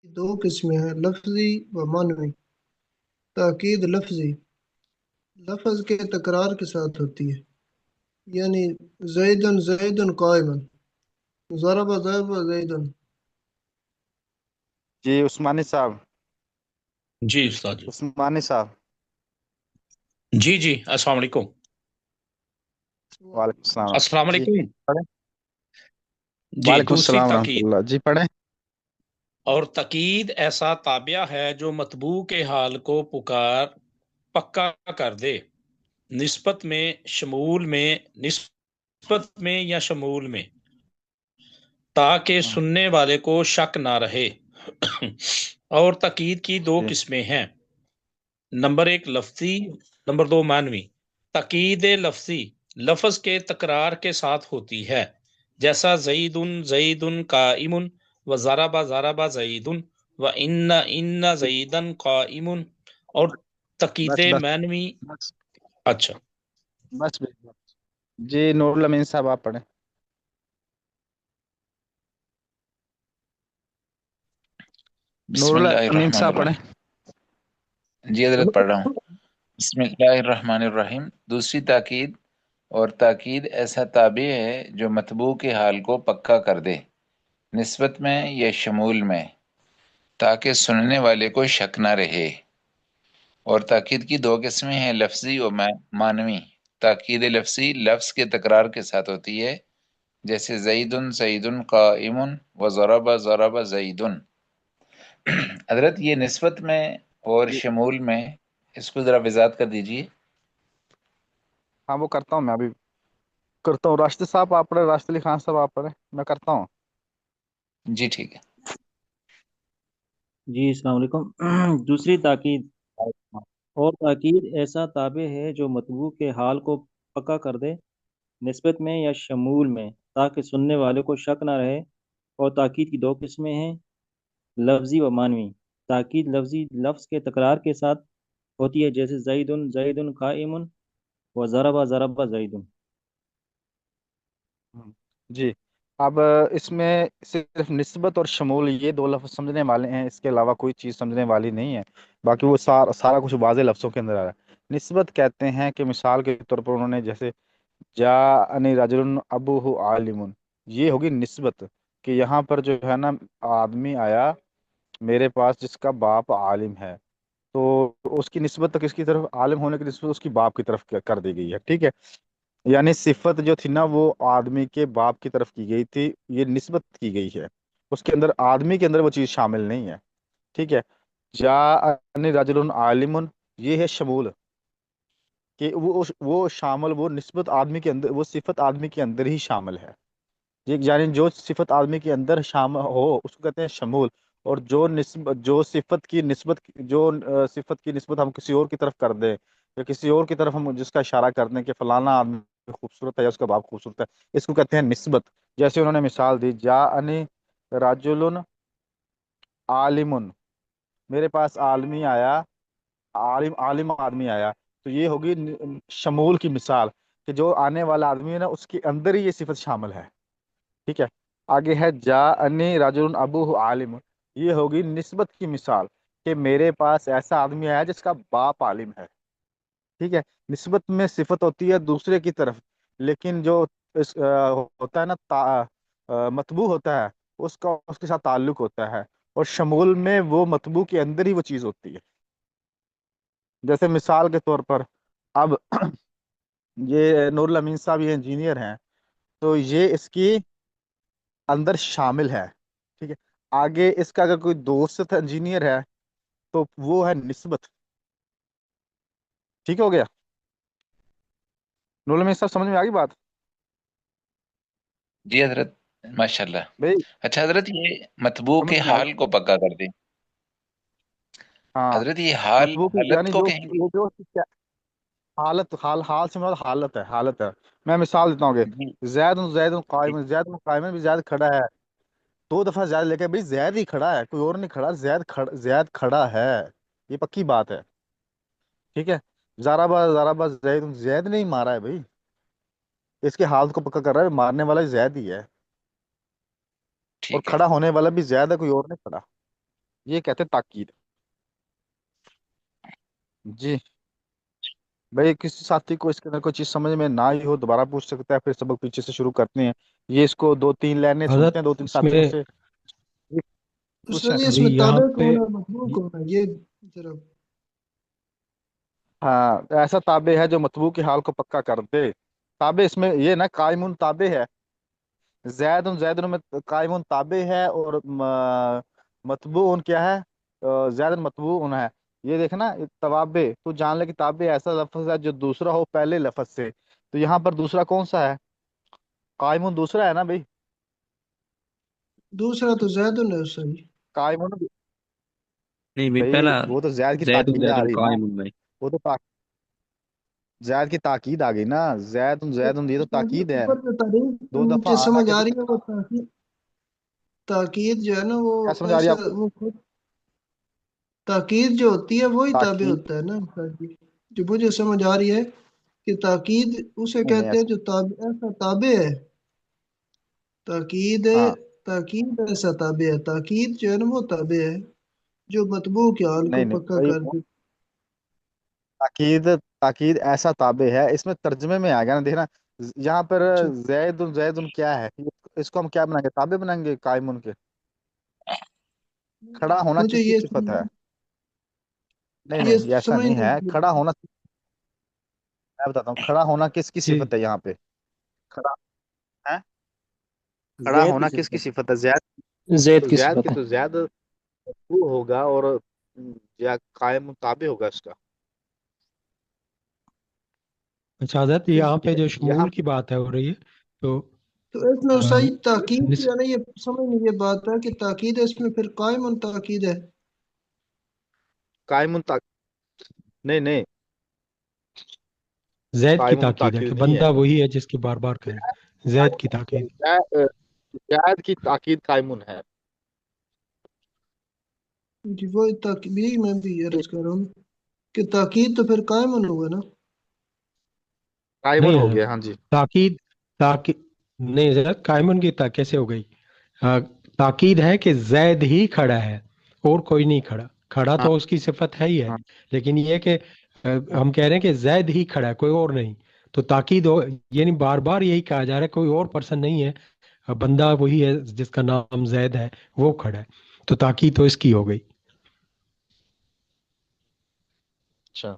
دو قسمیں ہیں، لفظی و معنوی۔ تاکید لفظی لفظ کے تکرار کے ساتھ ہوتی ہے، یعنی زیدن زیدن قائمن، ضرب ضرب زیدن۔ جی عثمانی صاحب، جی استاد جی، عثمانی صاحب، جی جی، السلام علیکم۔ وعلیکم السلام السلام جی علیکم۔ پڑھیں۔ جی، وعلیکم دوسری السلام ورحمۃ تاکید، اللہ، جی پڑھیں۔ اور تاکید ایسا تابع ہے جو مطبوع کے حال کو پکا کر دے، نسبت میں، شمول میں، نسبت میں یا شمول میں، تاکہ ہاں، سننے والے کو شک نہ رہے۔ اور تاکید کی دو جی قسمیں ہیں، نمبر ایک لفظی، نمبر دو معنوی۔ تاکید لفظی لفظ کے تکرار کے ساتھ ہوتی ہے، جیسا زید قائم و ضرب زید و ان زیدن قائم۔ اور تاکید بس بس معنوی، بس اچھا، بس جی نور الامین صاحب آپ پڑھیں۔ بسم نور اللہ الامین الرحمن صاحب پڑھیں۔ الرحیم۔ جی حضرت پڑھ رہا ہوں۔ بسم اللہ الرحمن الرحیم۔ دوسری تاکید، اور تاکید ایسا تابع ہے جو مطبوع کے حال کو پکا کر دے، نسبت میں یا شمول میں، تاکہ سننے والے کو شک نہ رہے۔ اور تاکید کی دو قسمیں ہیں، لفظی و معنوی۔ تاکید لفظی لفظ کے تکرار کے ساتھ ہوتی ہے، جیسے زید قائم و ضرب زید۔ حضرت یہ نسبت میں اور جی شمول میں اس کو ذرا وضاحت کر دیجئے۔ ہاں وہ کرتا ہوں، میں ابھی کرتا ہوں۔ راشد صاحب آپ پڑھیں، راشد علی خان صاحب آپ پڑھیں، میں کرتا ہوں۔ جی ٹھیک ہے۔ جی السلام علیکم۔ دوسری تاکید، اور تاکید ایسا تابع ہے جو مطبوع کے حال کو پکا کر دے، نسبت میں یا شمول میں، تاکہ سننے والے کو شک نہ رہے۔ اور تاکید کی دو قسمیں ہیں، لفظی و معنوی۔ تاکید لفظی لفظ کے تکرار کے ساتھ ہوتی ہے، جیسے زید قائم و ضرب زید۔ جی اب اس میں صرف نسبت اور شمول یہ دو لفظ سمجھنے والے ہیں، اس کے علاوہ کوئی چیز سمجھنے والی نہیں ہے، باقی وہ سارا کچھ واضح لفظوں کے اندر آ رہا ہے۔ نسبت کہتے ہیں کہ مثال کے طور پر انہوں نے جیسے جاءنی رجل ابوہ عالم، یہ ہوگی نسبت، کہ یہاں پر جو ہے نا آدمی آیا میرے پاس جس کا باپ عالم ہے، تو اس کی نسبت کس کی طرف، عالم ہونے کی نسبت اس کی باپ کی طرف کر دی گئی ہے، ٹھیک ہے۔ یعنی صفت جو تھی نا وہ آدمی کے باپ کی طرف کی گئی تھی، یہ نسبت کی گئی ہے، اس کے اندر آدمی کے اندر وہ چیز شامل نہیں ہے، ٹھیک ہے۔ جاءنی رجل عالم، یہ ہے شمول، کہ وہ شامل، وہ نسبت آدمی کے اندر، وہ صفت آدمی کے اندر ہی شامل ہے، یعنی جو صفت آدمی کے اندر شامل ہو اس کو کہتے ہیں شمول۔ اور جو صفت کی نسبت، صفت کی نسبت ہم کسی اور کی طرف کر دیں، یا کسی اور کی طرف ہم جس کا اشارہ کر دیں کہ فلانا آدمی خوبصورت ہے یا اس کا باپ خوبصورت ہے، اس کو کہتے ہیں نسبت۔ جیسے انہوں نے مثال دی، جاءنی رجل عالم، میرے پاس عالمی آیا، عالم آدمی آیا، تو یہ ہوگی شمول کی مثال، کہ جو آنے والا آدمی ہے نا اس کے اندر ہی یہ صفت شامل ہے، ٹھیک ہے۔ آگے ہے جاءنی رجل ابوہ عالم، یہ ہوگی نسبت کی مثال، کہ میرے پاس ایسا آدمی آیا جس کا باپ عالم ہے، ٹھیک ہے۔ نسبت میں صفت ہوتی ہے دوسرے کی طرف، لیکن جو ہوتا ہے نا مطبوع ہوتا ہے، اس کے ساتھ تعلق ہوتا ہے، اور شمول میں وہ مطبوع کے اندر ہی وہ چیز ہوتی ہے۔ جیسے مثال کے طور پر اب یہ نور الامین صاحب یہ انجینئر ہیں، تو یہ اس کی اندر شامل ہے، ٹھیک ہے۔ آگے اس کا اگر کوئی دوست انجینئر ہے تو وہ ہے نسبت، ٹھیک ہو گیا؟ نور الامین صاحب سمجھ میں آ گئی بات؟ جی حضرت، ماشاء اللہ۔ بھائی اچھا حضرت، یہ مطبوع سمجھ کے میں آ حال گئی؟ کو پکا کر دیں، ہاں حضرت یہ حال مطبوع کی حالت یعنی کو جو کہیں گے؟ وہ جو حال سے مراد حالت ہے۔ میں مثال دیتا ہوں کہ جی زید قائم، قائم بھی زید کھڑا ہے، دو دفعہ زید لے کے، بھائی زید ہی کھڑا ہے، کوئی اور نہیں کھڑا، زید کھڑا ہے، یہ پکی بات ہے، ٹھیک ہے۔ ضربہ زید نہیں مارا ہے بھائی، اس کے حالت کو پکا کر رہا ہے، مارنے والا زید ہی ہے، اور ٹھیک ہے۔ کھڑا ہونے والا بھی زید ہے، کوئی اور نہیں کھڑا۔ ये कहते हैं ताकीद। जी भाई, किसी साथी को इसके अंदर कोई चीज समझ में ना आई हो दोबारा पूछ सकता है, फिर सबक पीछे से शुरू करते हैं। ये इसको दो तीन लाइनें सुनते हजरत हैं दो तीन साथियों इसमें से। ये पूछें। सर ये जी इसमें यहाँ ताबे पे कौन है मतबू कौन है ये जरा। हाँ, ऐसा ताबे है जो मतबू के हाल को पक्का कर दे। ताबे इसमें ये ना, कायमुन ताबे है, जैदुन जैदुन में कायमुन ताबे है, और मतबून क्या है, जैदुन मतबून है। ये देखना, ये तवाबे तो जान ले कि ताबे ऐसा लफ्ज है जो दूसरा हो पहले लफ्ज से। तो यहाँ पर दूसरा कौन सा है? कायमुन दूसरा है ना भाई। दूसरा तो जैदुन है सही। कायमुन नहीं भाई, भाई, पहला वो तो जैद की जैद ताकीद आ जैद रही ना। कायम भाई। वो तो जैद की ताकीद आ गई ना। जैद जैद ये तो ताकीद है। ऊपर जो तारीफ दो दफा नीचे आना समझ के आ तो रही है वो ताकीद। ताकीद जो है ना वो क्या समझ आ रही है ऐसा आपको? वो खुद ताकीद जो होती है वही ताबे ताकीद होता है ना ताकीद। जो मुझे समझ आ रही है कि ताकीद उसे नहीं नहीं कहते हैं ऐसा। जो ताबे ऐसा ताबे है। ताकीद हाँ, ताकीद ऐसा ताबे है। ताकीद जो है ना वो ताबे है जो मतबू के हाल को नहीं नहीं पक्का भाई, कर दे। ताकीद ताकीद ऐसा ताबे है, इसमें तर्जमे में आ गया ना, देखना। यहाँ पर अच्छा जैदुन जैदुन क्या है, इसको हम क्या बनाएंगे, ताबे बनाएंगे कायमुन के। खड़ा होना मुझे किसकी ये सिफत है? समझ नहीं ये नहीं, ये ऐसा समझ नहीं नहीं है, आई। खड़ा होना। मैं बताता हूँ, खड़ा होना किसकी जी सिफत है यहाँ पे? खड़ा है, खड़ा जैद की होना किसकी सिफत सिफत है? जैद। जैद तो की जैद की सिफत है। तो जैद वो होगा, और या कायम ताबे होगा उसका। अच्छा हजरत, तो यहाँ पे जो यहाँ शमूल की बात है हो रही है, तो तो इसमें सही ताकीद निस, जो है ना ये समझ नहीं ये बात है कि ताकीद है इसमें फिर कायम उन ताकीद है। कायम नहीं नहीं, जैद की कायम ताकीद है कि ताकीद नहीं है। बंदा वही है जिसकी बार बार कहे, जैद की ताकीद। जैद की ताकीद कायमुन है। जी वो ताकीद मैं भी अर्ज कर रहा हूँ कि ताकीद तो फिर कायम उन हुआ ना। कायमुन नहीं हो है गया, हाँ जी। ताकीद, ताकीद नहीं हजरत, कायमन की कैसे हो गई? आ, ताकीद है कि जैद ही खड़ा है और कोई नहीं खड़ा। खड़ा हाँ तो उसकी सिफत है ही है, हाँ लेकिन ये कि हाँ। हम कह रहे हैं कि जैद ही खड़ा है, कोई और नहीं। तो ताकीद हो, यानी बार बार यही कहा जा रहा है कोई और पर्सन नहीं है, बंदा वही है जिसका नाम जैद है, वो खड़ा है। तो ताकीद तो इसकी हो गई। अच्छा,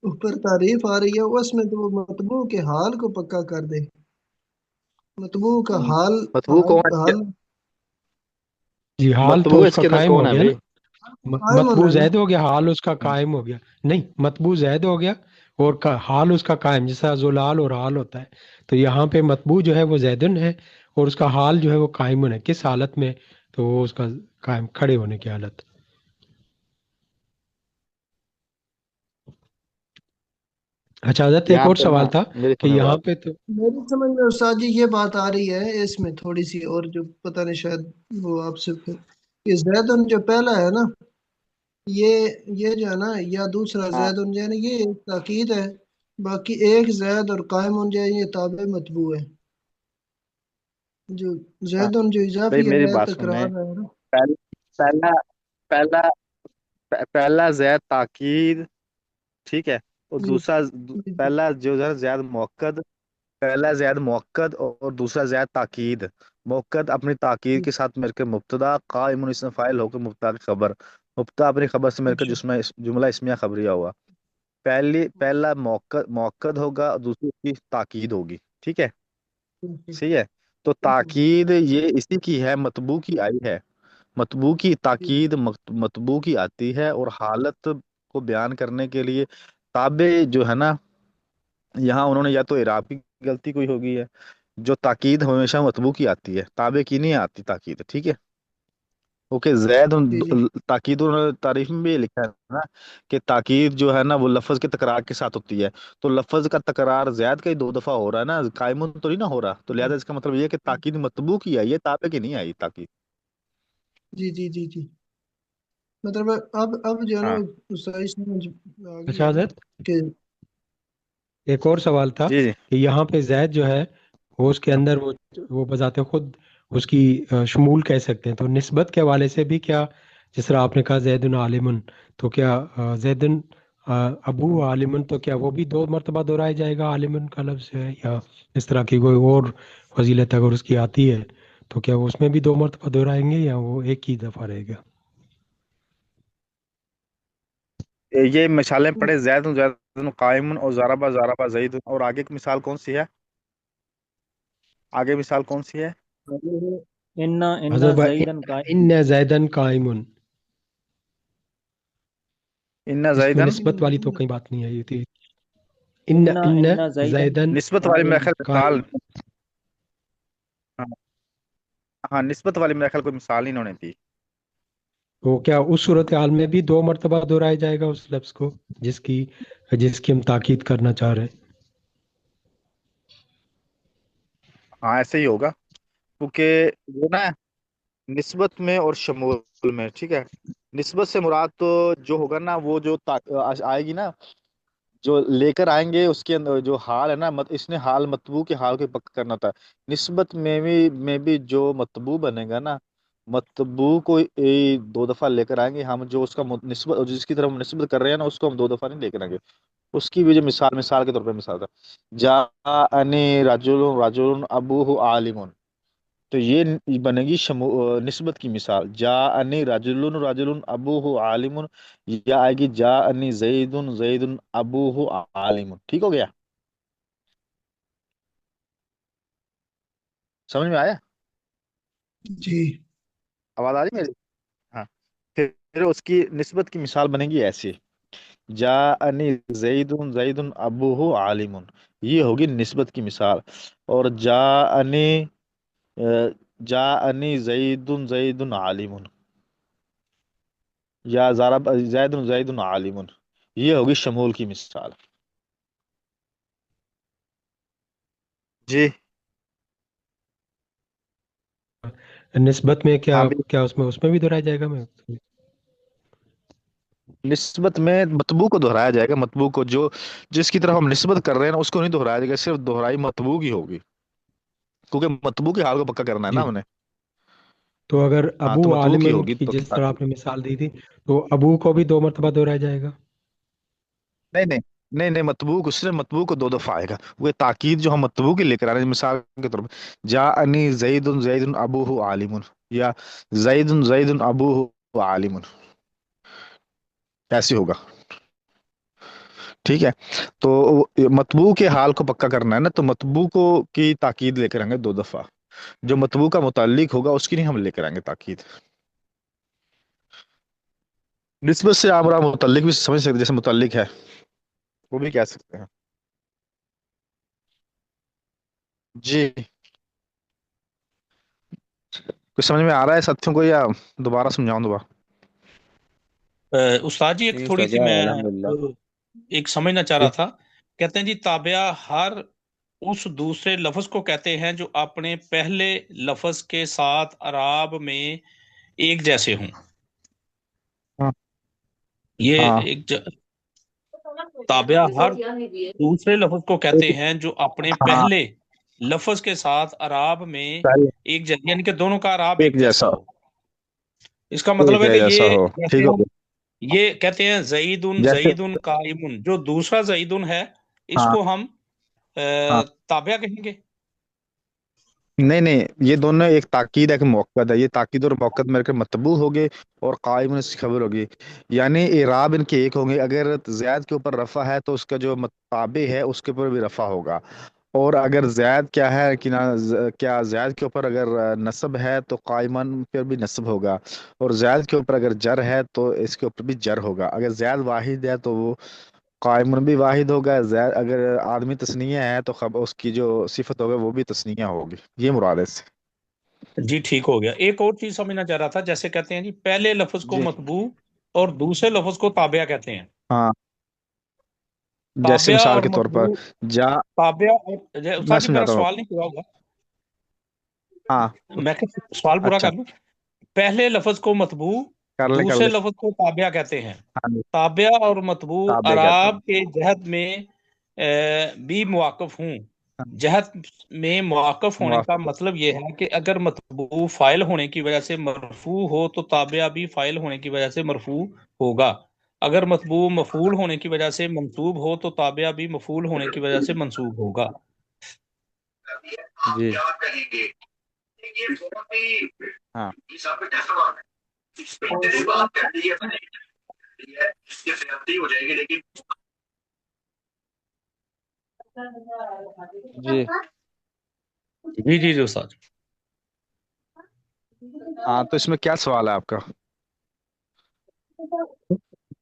ऊपर तारीफ आ रही है उसमें तो वो मतबू के हाल को पक्का कर दे। मतबू का हाल मतबू हाल कौन है हाल जी हाल तो मतबू उसका इसके अंदर कायम हो कौन है गया ना। भाई? कायम मतबू है ना। जैद हो गया, हाल उसका कायम हो गया। नहीं, मतबू जैद हो गया और हाल उसका कायम, जैसा जुलाल और हाल होता है। तो यहाँ पे मतबू जो है वो जैदन है और उसका हाल जो है वो कायमुन है। किस हालत में? तो वो उसका कायम, खड़े होने की हालत। अच्छा हजरत, एक यहाँ और पर सवाल ना, था मेरी कि सुनो यहाँ बात। पे तो मेरी समझ में उस्ताद जी ये बात आ रही है इसमें थोड़ी सी और जो पता नहीं शायद वो आपसे फिर ये जैदुन जो पहला है ना ये ये जो है ना या दूसरा हाँ जैदुन जो है ना ये एक ताकीद है। बाकी एक जैद और कायम जो है ये ताबे मतबू है। जो हाँ जैदुन जो भाई, इजाफी मेरी है बात तकरार सुने। है ना। पहला पहला पहला पहला जैद ताकीद, ठीक है। और जी दूसरा जी जी पहला जो है जैद मुअक्कद। पहला जैद मुअक्कद और दूसरा जैद ताकीद। मुअक्कद अपनी ताकीद जी, के साथ मिलकर मुब्तदा, कायमुन इसमें फाइल होकर मुब्तदा की खबर। मुब्तदा अपनी खबर से मिलकर अच्छा जिसमें जुमला इसमिया खबरिया हुआ। पहला मुअक्कद मुअक्कद होगा और दूसरी उसकी ताकीद होगी, ठीक है। ठीक सही है। तो ठीक ताकीद ये इसी की है, मतबू की आई है। मतबू की ठीक ताकीद मतबू की आती है, और हालत को बयान करने के लिए ताबे जो है ना, यहाँ उन्होंने या तो इराब की गलती कोई होगी है। जो ताकीद हमेशा मतबू की आती है, ताबे की नहीं आती ताकीद, ठीक है। ओके, जैद जी जी ताकीद उन्होंने तारीफ में भी ये लिखा है ना कि ताकीद जो है ना वो लफ्ज के तकरार के साथ होती है। तो लफ्ज का तकरार जैद का ही दो दफा हो रहा है ना, कायमुन तो नहीं ना हो रहा, तो लिहाजा इसका मतलब ये है कि ताकीद मतबू की आई है, ताबे की नहीं आई ताकीद। जी जी जी जी मतलब अब जो है ना हाँ वो सही समझ आ गई अच्छा है हजरत, कि एक और सवाल था जी जी। कि यहाँ पे जैद जो है वो उसके अंदर वो बजाते खुद اس کی شمول کہہ سکتے ہیں. تو نسبت کے حوالے سے بھی کیا، جس طرح آپ نے کہا زید عالمن، تو کیا زید ابو عالمن، تو کیا وہ بھی 2 مرتبہ دہرایا جائے گا عالمن کا لفظ ہے، یا اس طرح کی کوئی اور فضیلت اگر اس کی آتی ہے تو کیا وہ اس میں بھی 2 مرتبہ دہرائیں گے یا وہ ایک ہی دفعہ رہے گا؟ یہ مثالیں پڑھے، زید زید قائم اور ضربہ ضربہ زید، اور آگے کی مثال کون سی ہے؟ آگے مثال کون سی ہے؟ انا حضرت بھائی زیدن قائم. ان زیدن قائم، ان اس میں زیدن نسبت والی تو کہیں بات نہیں آئی تھی. ان انا زیدن زیدن نسبت والی میرے خیال قائم. مثال، ہاں ہاں، نسبت والی میرے خیال کوئی مثال انہوں نے دی. تو کیا اس صورتحال میں بھی 2 مرتبہ دہرایا جائے گا اس لفظ کو جس کی ہم تاکید کرنا چاہ رہے ہیں؟ ہاں ایسے ہی ہوگا، کیونکہ وہ نا نسبت میں اور شمول میں، ٹھیک ہے، نسبت سے مراد تو جو ہوگا نا، وہ جو آئے گی نا، جو لے کر آئیں گے اس کے اندر جو حال ہے نا، اس نے حال مطبوع کے حال کو پکا کرنا تھا. نسبت میں بھی جو مطبوع بنے گا نا، مطبوع کو 2 دفعہ لے کر آئیں گے ہم، جو اس کا نسبت، جس کی طرف ہم نسبت کر رہے ہیں نا، اس کو ہم 2 دفعہ نہیں لے کر آئیں گے. اس کی بھی جو مثال کے طور پہ مثال تھا، جاءنی رجل رجل ابوہ عالم، تو یہ بنے گی نسبت کی مثال، جاءنی رجل رجل ابوہ عالم، یا آئے گی جاءنی زید زید ابوہ عالم. ٹھیک ہو گیا؟ سمجھ میں آیا؟ جی آواز آ رہی میری؟ ہاں. پھر اس کی نسبت کی مثال بنے گی ایسی، جاءنی زید زید ابوہ عالم، یہ ہوگی نسبت کی مثال. اور جاءنی زید زید عالم، یا زید زید عالم، یہ ہوگی شمول کی مثال. جی نسبت میں ہاں بھی، کیا اس میں بھی دہرایا جائے گا؟ میں نسبت میں مطبوع کو دہرایا جائے گا، مطبوع کو، جو جس کی طرف ہم نسبت کر رہے ہیں نا، اس کو نہیں دہرایا جائے گا، صرف دہرائی مطبوع کی ہوگی، کیونکہ مطبوع کے حال کو پکا کرنا ہے نا جی. ہم نے. تو اگر ہاں ابو تو مطبوع کی عالمن ہوگی کی تو جس طرح آپ نے مثال دی تھی، تو ابو کو بھی 2 مرتبہ دہرایا جائے گا؟ نہیں نہیں نہیں نہیں، مطبوع کو، صرف مطبوع کو 2 دفعہ آئے گا. وہ تاکید جو ہم مطبوع کی لے کر آ رہے ہیں، مثال کے طور پر جاءنی زید زید ابوہ عالم، یا زید زید ابوہ عالم، ایسے ہوگا. ٹھیک ہے، تو مطبوع کے حال کو پکا کرنا ہے نا، تو مطبوع کو کی تاکید لے کر آئیں گے 2 دفعہ، جو مطبوع کا متعلق ہوگا اس کی نہیں ہم لے کر آئیں گے تاکید. نسبت سے آپ متعلق بھی سمجھ سکتے، جیسے متعلق ہے وہ بھی کہہ سکتے ہیں. جی کچھ سمجھ میں آ رہا ہے ساتھیوں کو، یا دوبارہ سمجھاؤں دوبارہ؟ استاد جی ایک جی تھوڑی استاد سی میں الحمدللہ. ایک سمجھنا چاہ جی رہا تھا. کہتے ہیں جی تابعہ ہر اس دوسرے لفظ کو کہتے ہیں جو اپنے پہلے لفظ کے ساتھ اعراب میں ایک جیسے ہوں. ہاں یہ ہاں ایک تابعہ ہر دوسرے لفظ کو کہتے ہیں جو اپنے ہاں، پہلے لفظ کے ساتھ اعراب میں صحیح، ایک جیسے، یعنی کہ دونوں کا اعراب ایک ایک جیسا جیسا، ہو. اس کا ایک مطلب ہے کہ جیسا یہ ہو. جیسے ٹھیک ہو ہم گیا. یہ کہتے ہیں زیدن جیسے زیدن قائمن، جو دوسرا زیدن ہے اس ہاں کو ہم ہاں، تابعہ کہیں گے. نہیں نہیں، یہ دونوں ایک تاکید ہے کہ موقد ہے، یہ تاکید اور موقد میرے کے مطبوع ہوگے، اور قائم اس کی خبر ہوگی، یعنی اعراب ان کے ایک ہوں گے. اگر زید کے اوپر رفع ہے تو اس کا جو متابع ہے اس کے اوپر بھی رفع ہوگا، اور اگر زید کیا ہے کہ کیا زید کے اوپر اگر نصب ہے تو قائمن پر بھی نصب ہوگا، اور زید کے اوپر اگر جر ہے تو اس کے اوپر بھی جر ہوگا. اگر زید واحد ہے تو وہ قائمن بھی واحد ہوگا، زید اگر آدمی تثنیہ ہے تو اس کی جو صفت ہوگا وہ بھی تثنیہ ہوگی. یہ مراد ہے اس سے. جی ٹھیک ہو گیا. ایک اور چیز سمجھنا چاہ رہا تھا، جیسے کہتے ہیں جی پہلے لفظ کو جی مطبوع اور دوسرے لفظ کو تابعہ کہتے ہیں. ہاں، جیسے تابعہ مثال اور کے طور پر مطبوع، جا، تابعہ اور میں استاد جی میرا سمجھاتا ہوں آپ سوال کو. نہیں پورا ہوگا، ہاں میں سوال پورا اچھا، کر لوں. پہلے لفظ کو مطبوع، کر دوسرے لے. لفظ کو تابعہ کہتے ہیں. ہاں جی، تابعہ اور مطبوع تابع کہتے اعراب ہیں. کے جہت میں بھی مواقف ہوں जहत में मुआकफ होने का मुआफ़ मतलब ये है कि अगर मतबू फाइल होने की वजह से मरफू हो तो ताबिया भी फाइल होने की वजह से मरफू होगा। अगर मतबू मफूल होने की वजह से मंसूब हो तो ताबिया भी मफूल होने की वजह से मंसूब होगा। जी हाँ जी जी जी जी उस्ताद। हाँ, तो इसमें क्या सवाल है आपका?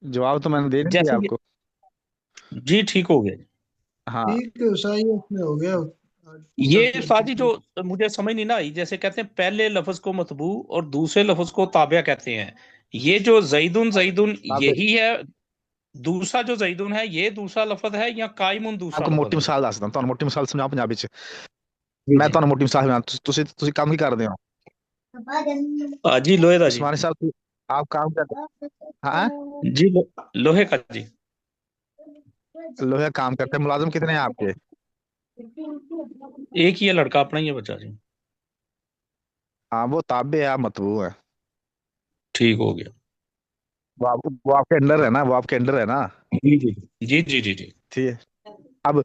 जवाब तो मैंने दे नहीं दिया जैसे कि आपको। जी ठीक हो गया। हाँ ठीक है, सही इसमें हो गया। ये ताकि उस्ताद जी जो मुझे समझ नहीं ना आई, जैसे कहते हैं पहले लफ्ज को मतबू और दूसरे लफ्ज को ताबिया कहते हैं। ये जो जईदुन जईदुन ताबे यही है, दूसरा जो जईदुन है ये दूसरा लफ्ज है या कायमुन दूसरा आपको लफ्ज मोटी है? मिसाल ਦੱਸਦਾ ਤੁਹਾਨੂੰ ਮੋਟੀ ਮਿਸਾਲ ਸਮਝਾਉਂ ਪੰਜਾਬੀ ਚ। जी ਮੈਂ जी ਤੁਹਾਨੂੰ ਮੋਟੀ ਮਿਸਾਲ ਸਮਝਾਉਂ ਤੁਸੀਂ ਕੰਮ ਕੀ ਕਰਦੇ ਹੋ हाँ जी लोहे का जी। उस्मानी साहब आप काम करते हाँ जी लोहे का जी। लोहे का काम करते हैं मुलाजिम कितने हैं आपके एक ही है लड़का अपना ही है बच्चा जी। हाँ वो ताबे है आप मतबू है ठीक हो गया। वो आपके अंडर है ना वो आपके अंडर है ना जी जी जी जी जी जी। ठीक है अब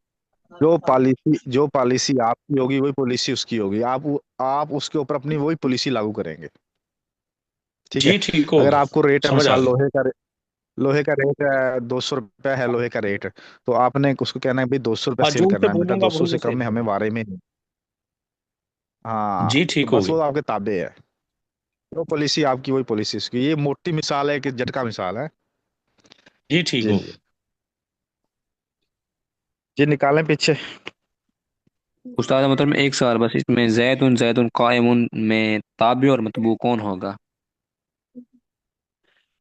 जो पॉलिसी आपकी होगी वही पॉलिसी उसकी होगी आप उसके ऊपर अपनी वही पॉलिसी लागू करेंगे ठीक है जी ठीक हो अगर गया, आपको रेट है समझ आ मिसाल गई। लोहे का रेट है 200 रुपया है लोहे का रेट तो आपने उसको कहना है भाई 200 रुपया हाँ सेल जो उनसे करना है बेटा बोलूंगा 200 वही से मैं कम सेल में हमें करूंगा। वारे में नहीं हाँ जी तो ठीक हो बस वो गया। आपके ताबे है जो पॉलिसी आपकी वही पॉलिसी उसकी ये मोटी मिसाल है कि झटका मिसाल है जी ठीक जी हो गया। जी निकालें पीछे उस्ताद मतलब एक सवाल बस, इसमें जैदुन कायमुन में ताबी और मतबू कौन होगा?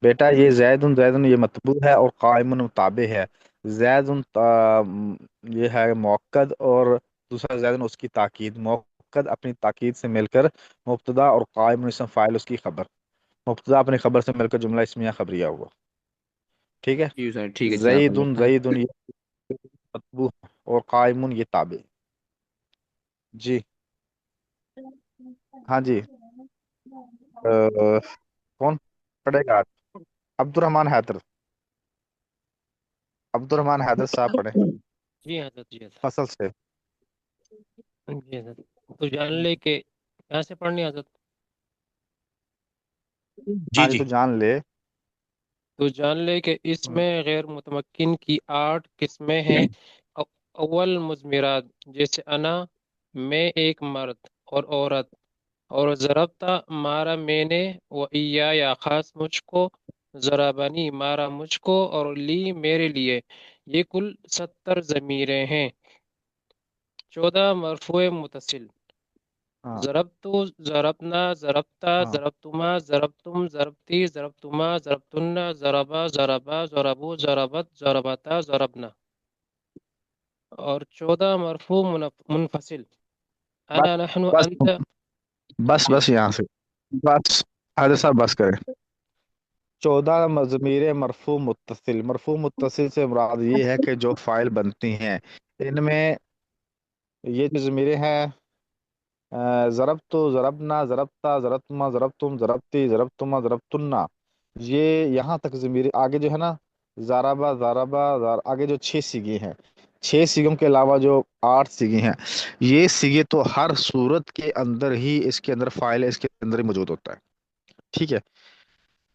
बेटा ये जैदुन ये मतबू है और कायमुन ताबे है ये है मौक्कद और दूसरा जैदुन उसकी ताकीद मौक्कद अपनी ताकीद से मिलकर मुब्तदा और कायमुन इसम फाइल उसकी खबर मुब्तदा अपनी खबर से मिलकर जुमला इस्मिया खबरिया हुआ ठीक है जी सर, ठीक है, जईदुन जज़ाकल्लाह। जईदुन ये मतबू और कायमुन ये ताबे जी हाँ जी कौन पढ़ेगा आज अब्दुर्रहमान हैदर साहब पढ़े जी हजरत, जी हजरत, फसल से जी हजरत। तो जान ले के यहाँ से पढ़नी हजरत। जी हाँ जी जी तो जान ले तो जान ले कि इसमें गैर मुतमक्किन की 8 किस्में हैं। अ- अव्वल मुज़मिरात, जैसे अना, मैं एक मर्द और औरत, और ज़रबता मारा मैंने, व इया या खास मुझको, ज़राबनी मारा मुझको, और ली मेरे लिए। ये कुल 70 ज़मीरें हैं। 14 मरफूए मुतसिल, हाँ ज़रबतु, ज़रबना, ज़रबता, हाँ ज़रबतुमा, ज़रबतुम, ज़रबती, ज़रबतुमा, ज़रबतुन्ना, ज़रबा, ज़रबा, ज़रबू, ज़रबत, ज़रबता, ज़रबना। और 14 मरफू मुनफसिल, बस अना, नहनु, बस अंत। बस जी बस यहाँ से बस हैदर साहब बस करें 14 ज़मीर मरफू मुत्तसिल से मुराद ये है कि जो फाइल बनती हैं इनमें ये जो ज़मीरें हैं ज़रब तो ज़रबना ज़रबता ज़रबतुमा ज़रबतुम ज़रबती ज़रबतुमा ज़रबतुन्ना ये यहाँ तक ज़मीरें आगे जो है ना आगे जो 6 सीगे हैं 6 सीगों के अलावा जो 8 सीगे हैं ये सीगे तो हर सूरत के अंदर ही इसके अंदर फाइल है इसके अंदर ही मौजूद होता है ठीक है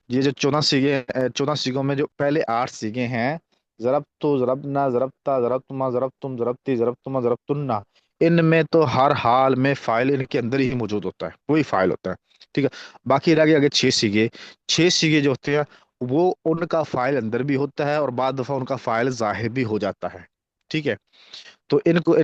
ये जो 14 सीगों में जो पहले 8 सीगे हैं ज़रब तो ज़रबना ज़रबता ज़रबतुमा ज़रबतुम ज़रबती ज़रबतुमा ज़रबतुन्ना इनमें तो हर हाल में फाइल इनके अंदर ही मौजूद होता है वही फाइल होता है ठीक है बाकी रह गए आगे 6 सीगे जो होते हैं वो उनका फाइल अंदर भी होता है और बाद दफा उनका फाइल जाहिर भी हो जाता है ठीक है तो इनको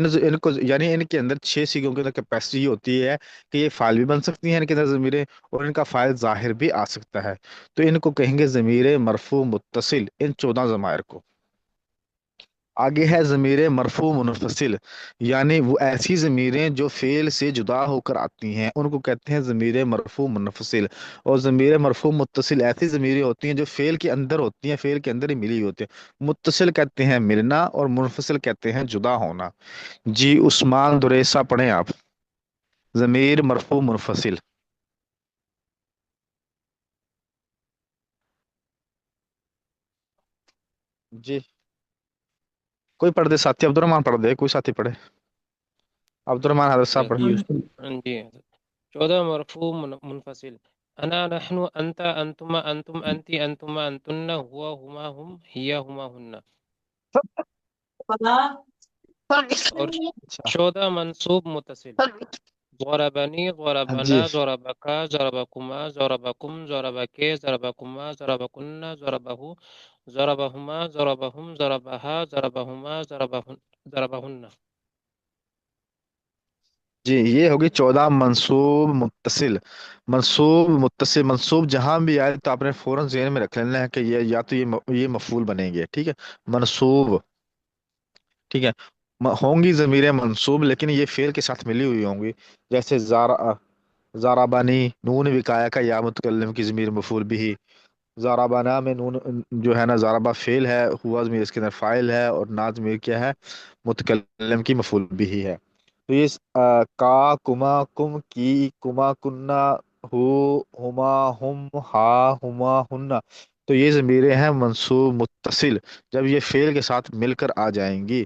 यानी इनके अंदर 6 सीगों के अंदर कैपेसिटी होती है कि ये फाइल भी बन सकती हैं इनके अंदर ज़मीरें और इनका फाइल जाहिर भी आ सकता है तो इनको कहेंगे ज़मीर मरफू मुत्तसिल इन 14 ज़मायर को आगे है ज़मीर मरफू मुनफसिल, यानी वो ऐसी ज़मीरें जो फेल से जुदा होकर आती हैं उनको कहते हैं ज़मीर मरफू मुनफसिल। और ज़मीर मरफू मुत्तसिल ऐसी ज़मीरें होती हैं जो फेल के अंदर होती हैं, फेल के अंदर ही मिली होती हैं। मुत्तसिल कहते हैं मिलना और मुनफसिल कहते हैं जुदा होना। जी उस्मान दुरेसा पढ़ें आप, ज़मीर मरफू मुनफसिल। जी कोई पढ़ दे साथी, अब्दुलरहमान पढ़ दे, कोई साथी पढ़े, अब्दुलरहमान हजरत साहब पढ़े। जी उस्ताद। जी हज़रत। 14 मरफू मुनफसिल। अना नहनु अंता अंतुमा अंतुम अंती अंतुमा अंतुन्ना हुआ हुमा हुम हिया हुमा हुन्ना। और अच्छा 14 मंसूब मुतसिल। ज़रबनी ज़रबना जी ज़रबका ज़रबकुमा ज़रबकुम ज़रबके ज़रबकुमा ज़रबकुन्ना ज़रबहु ज़रबहुमा ज़रबहुम ज़रबहा ज़रबहुमा ज़रबहुन्ना। जी, ये होगी 14 मंसूब मुत्तसिल। मंसूब मुत्तसिल, मंसूब जहां भी आए तो आपने फौरन ज़हन में रख लेना है कि ये या तो ये मफूल बनेंगे, ठीक है। मंसूब, ठीक है। होंगी ज़मीरें मंसूब लेकिन ये फेल के साथ मिली हुई होंगी। जैसे ज़ाराबानी, नून विकाया का या मुतकल्लिम की ज़मीर मफूल भी। ज़ाराबाना में नून जो है ना, ज़ाराबा फेल है, हुआ ज़मीर इसके अंदर फाइल है, और ना ज़मीर क्या है, मुतकल्लिम की मफूल भी है। तो ये का, कुमा, कुम, की, कुमा, कुन्ना, हु, हुमा, हुम, हा, हुमा, हुन्ना। तो ये ज़मीरें हैं मंसूब मुत्तसिल। जब ये फेल के साथ मिलकर आ जाएंगी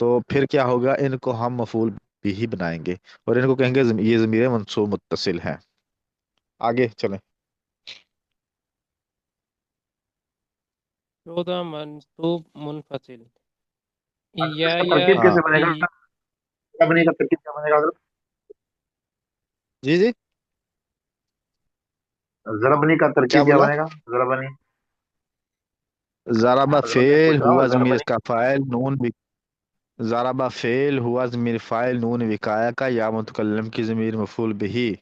तो फिर क्या होगा, इनको हम मफूल भी ही बनाएंगे और इनको कहेंगे ये ज़मीरें मंसूब मुत्तसिल हैं। आगे चलें। 14 मंसूब मुनफसिल। इया इसका या तरकीब कैसे हाँ बनेगा? क्या बनेगा, तरकीब क्या बनेगा हजरत? जी जी, जरबनी का क्या तरकीब क्या बोला? बनेगा? जरबनी, ज़राबा मैं फेल पूछ रहा हुआ हूँ ज़मीर जरबनी। इसका फाइल नून ज़राबा फेल हुआ ज़मीर फाइल नून विकाया का या मुतकल्लम की ज़मीर मफूल बिही,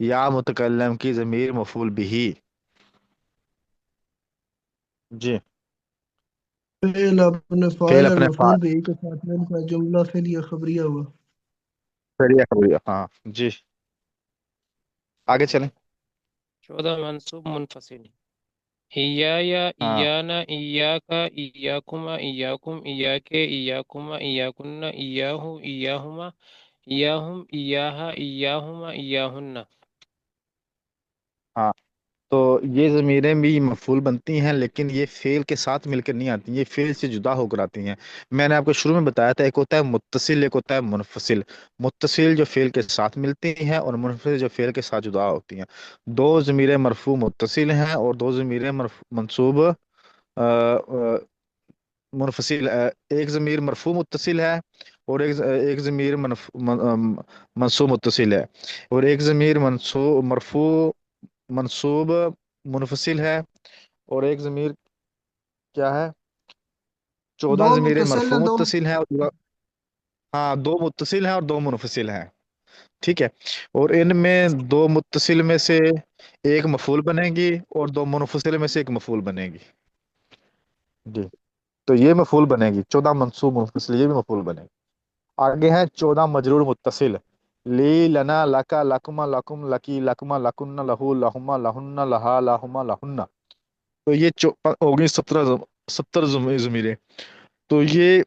या मुतकल्लम की ज़मीर मफूल बिही। जी फेल अपने फेल फाइल और अपने मफूल भी एक साथ मिलकर जुमला फेल या खबरिया हुआ। फाइल या खबरिया, हाँ जी। आगे चलें। 14 मंसूब मुनफसिल। इया या हाँ इयाना इयाका इयाकुमा इयाकुम इयाके इयाकुमा इयाकुन्ना इयाहु इयाहुमा इयाहुम इयाहा इयाहुमा इयाहुन्ना। हाँ, तो ये ज़मीरें भी मफूल बनती हैं लेकिन ये फेल के साथ मिलकर नहीं आती, ये फेल से जुदा होकर आती हैं। मैंने आपको शुरू में बताया था, एक होता है मुत्तसिल, एक होता है मुनफसिल। मुत्तसिल जो फेल के साथ मिलती हैं और मुनफसिल जो फेल के साथ जुदा होती हैं। दो ज़मीरें मरफू मुत्तसिल हैं और दो ज़मीरें मंसूब मुनफसिल। एक ज़मीर मरफू मुत्तसिल है और एक ज़मीर मंसूब मुत्तसिल है, और एक ज़मीर मरफू मंसूब मुनफसिल है, और एक ज़मीर क्या है, 14 दो ज़मीरें मुतसिल मरफू है, दो मुत्तसिल हैं और हाँ, दो मुत्तसिल हैं और दो मुनफसिल हैं, ठीक है। और इनमें दो मुत्तसिल में से एक मफूल बनेगी और दो मुनफसिल में से एक मफूल बनेगी। जी, तो ये मफूल बनेगी, 14 मंसूब मुनफसिल ये भी मफूल बनेगी। आगे है 14 मजरूर मुत्तसिल। ली, लना, लका, लकुमा, लकुम, लकी, लकुमा, लकुन्ना, लहू, लहुमा, लहुन्ना, लहा, लाहुमा, लहुन्ना। तो ये होगी 70 ज़मीरें। तो ये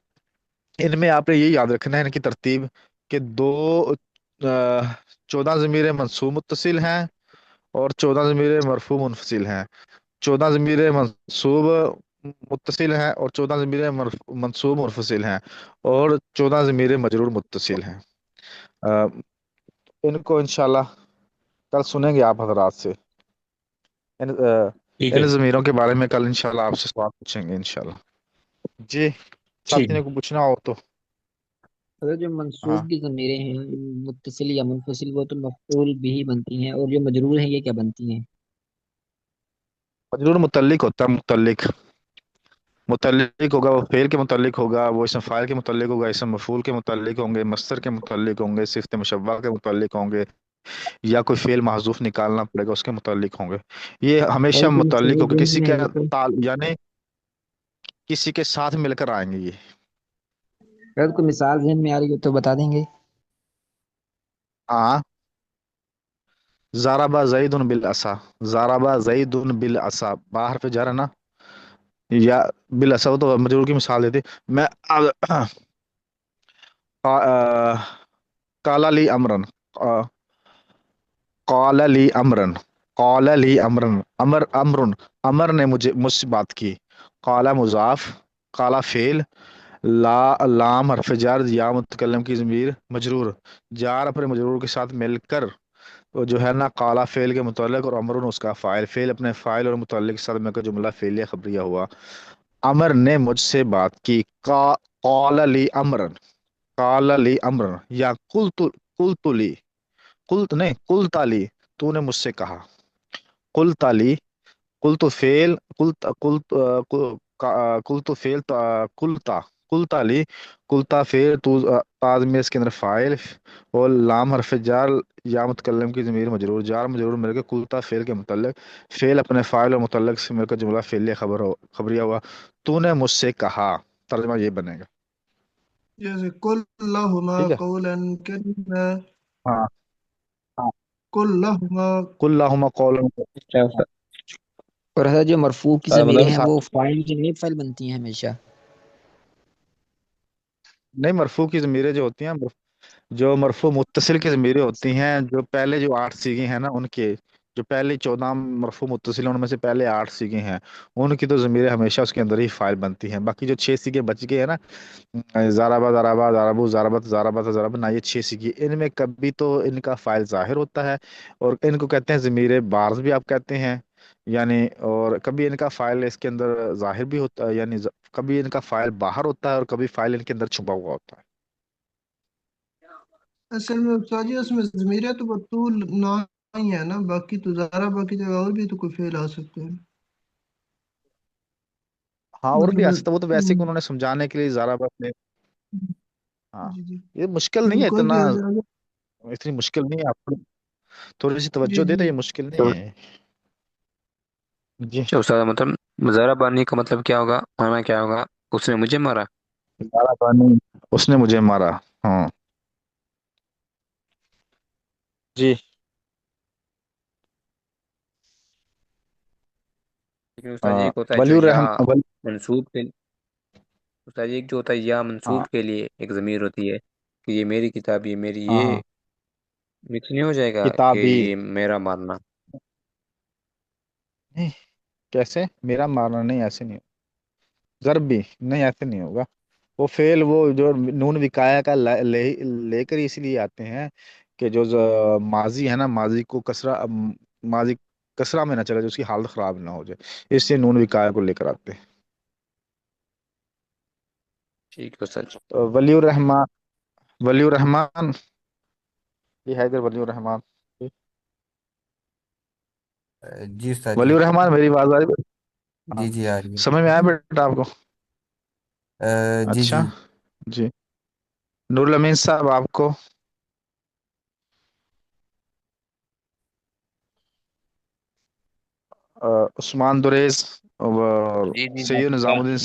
इनमें आपने ये याद रखना है इनकी तरतीब, कि दो 14 ज़मीरें मंसूब मुत्तसिल हैं और 14 ज़मीरें मरफू मुनफसिल हैं। 14 ज़मीरें मंसूब मुत्तसिल हैं और 14 ज़मीरें मंसूब मुनफसिल हैं, और 14 ज़मीरें मजरूर मुत्तसिल हैं। अ, इनको इंशाल्लाह कल सुनेंगे आप हजरात से। ठीक इन है। ज़मीरों के बारे में कल इंशाल्लाह आपसे सवाल पूछेंगे इंशाल्लाह। जी, साथी ठीक। ने को पूछना हो तो। अगर जो हाँ, मंसूब की ज़मीरें हैं मुत्तसिल या मुनफसिल वो तो मफऊल बिही बनती हैं, और जो मजरूर हैं ये क्या बनती हैं? मजरूर मुतल्लिक होता है, मुतल्लिक मुतल्लिक होगा, वो फेल के मुतल्लिक होगा, वो इसम फाइल के मुतल्लिक होगा, इसम मफूल के मुतल्लिक होंगे, मस्दर के मुतल्लिक होंगे, सिफ़त मुशब्बा के मुतल्लिक होंगे, या कोई फेल महजूफ निकालना पड़ेगा उसके मुतल्लिक होंगे। ये और हमेशा जो मुतल्लिक शोर होगा जंग किसी में है के वो तो ताल, यानी किसी के साथ मिलकर आएंगे ये। اگر کوئی مثال ذہن میں آ رہی ہو تو بتا دیں گے. हाँ ज़ारबा ज़ैदुन बिल असा, ज़ारबा ज़ैदुन बिल असा, बाहर पे जा रहा ना, या बिल असा, वो तो मजरूर की मिसाल देते। मैं काला ली अमरन, काला ली अमरन, काला ली अमरन, अमर अमरुन, अमर ने मुझसे बात की। काला मुजाफ, काला फेल, ला लाम हरफ जार, या मुतकल्लम की ज़मीर मजरूर, जार अपने मजरूर के साथ मिलकर, वो जो है ना काला फेल के मुतल्लिक और अमरुन उसका फ़ाइल, फेल अपने फ़ाइल और मुतल्लिक के साथ मिलकर जुमला फेलिया खबरिया हुआ। अमर ने मुझसे बात की, का काला ली अमरन, काला ली अमरन, या कुल ली, कुल नहीं कुल ताली, तूने मुझसे कहा। कुल ताली, कुल तो फेल, कुल तो फेल, कुलता, कुलता ली, कुलता फेल, तू ताज में इसके अंदर फाइल, और लाम हरफ जार, या मुतकल्लम की ज़मीर मजरूर, जार मजरूर मिलकर कुलता फेल के मुतल्लिक, फेल अपने फाइल और मुतल्लिक से मिलकर जुमला फेलिया खबरिया हुआ। तूने मुझसे कहा, तर्जुमा ये बनेगा। जैसे कुल लहुमा ठीक है। कौलन करीमा, हाँ हाँ, कुल लहुमा। कुल्लाहुमा कौलन, अच्छा उस्ताद। اور حضرت جو مرفوع کی मतलब ضمیریں ہیں साथ وہ فاعل کی نیب فاعل بنتی ہیں ہمیشہ. نہیں، مرفوع کی ضمیریں جو ہوتی ہیں، جو مرفوع متصل کی ضمیریں ہوتی ہیں، جو پہلے جو 8 سیغے ہیں نا ان کے، جو پہلے 14 مرفوع متصل ہیں ان میں سے پہلے 8 سیغے ہیں، ان کی تو ضمیریں ہمیشہ اس کے اندر ہی فائل بنتی ہیں۔ باقی جو 6 سیغے بچ گئے ہیں نا، زارابا زارابا زارابو زاربت زاربت زارب نا، یہ 6 سیغے، ان میں کبھی تو ان کا فائل ظاہر ہوتا ہے، اور ان کو کہتے ہیں ضمیر بارز بھی آپ کہتے ہیں، یعنی، اور کبھی ان کا فائل اس کے اندر ظاہر بھی ہوتا ہے، یعنی کبھی ان کا فائل باہر ہوتا ہے اور کبھی فائل ان کے اندر چھپا ہوا ہوتا ہے۔ اصل میں استاد جی اس میں ضمیریں تو بطول نہ ہی ہے نا، باقی تو زارا باقی جگہ اور بھی تو کوئی فعل آ سکتے ہیں. ہاں اور بھی آ مطلب سکتا ہے، وہ تو ویسے کہ انہوں نے سمجھانے کے لیے زارا بات نے، ہاں جی جی یہ مشکل نہیں ہے کوئی بھی اتنا، آ جائے گا. اتنی مشکل نہیں ہے، آپ تھوڑی سی جی توجہ دے جی تو یہ مشکل نہیں ہے جی۔ اچھا استاد، مطلب ذرا بانی کا مطلب کیا ہوگا، مانا کیا ہوگا؟ اس نے مجھے مارا. زارا بانی، اس نے مجھے مارا، ہاں جی۔ لیکن استاد جی ایک ہوتا ہے جو ولی یا الرحم منصوب کے، استاد جی ایک جو ہوتا ہے یا ہاں منصوب کے لیے ایک ضمیر ہوتی ہے کہ یہ میری کتاب، یہ میری، ہاں یہ ہاں، مکس نہیں ہو جائے گا کہ کتابی، یہ میرا مارنا؟ نہیں، کیسے میرا مارنا؟ نہیں ایسے نہیں، ضرب بھی نہیں، ایسے نہیں ہوگا۔ وہ فعل وہ جو نون وقایا کا لے کر اس لیے آتے ہیں کہ جو ماضی ہے نا، ماضی کو کسرہ، ماضی کسرہ میں نہ چلے، جو اس کی حالت خراب نہ ہو جائے، اس سے نون وقایا کو لے کر آتے ہیں۔ ٹھیک ہے استاد جی. ولی الرحمان، ولی الرحمان، یہ ہے ادھر ولی الرحمان، جی استاد ولی جی. الرحمان، میری آواز آ رہی ہے؟ ہاں، جی جی آ رہی سمجھ میں آیا بیٹا آپ کو؟ ہے. جی اچھا جی. جی۔ نور الامین صاحب آپ کو؟ عثمان دریز اور جی جی سید نظام الدین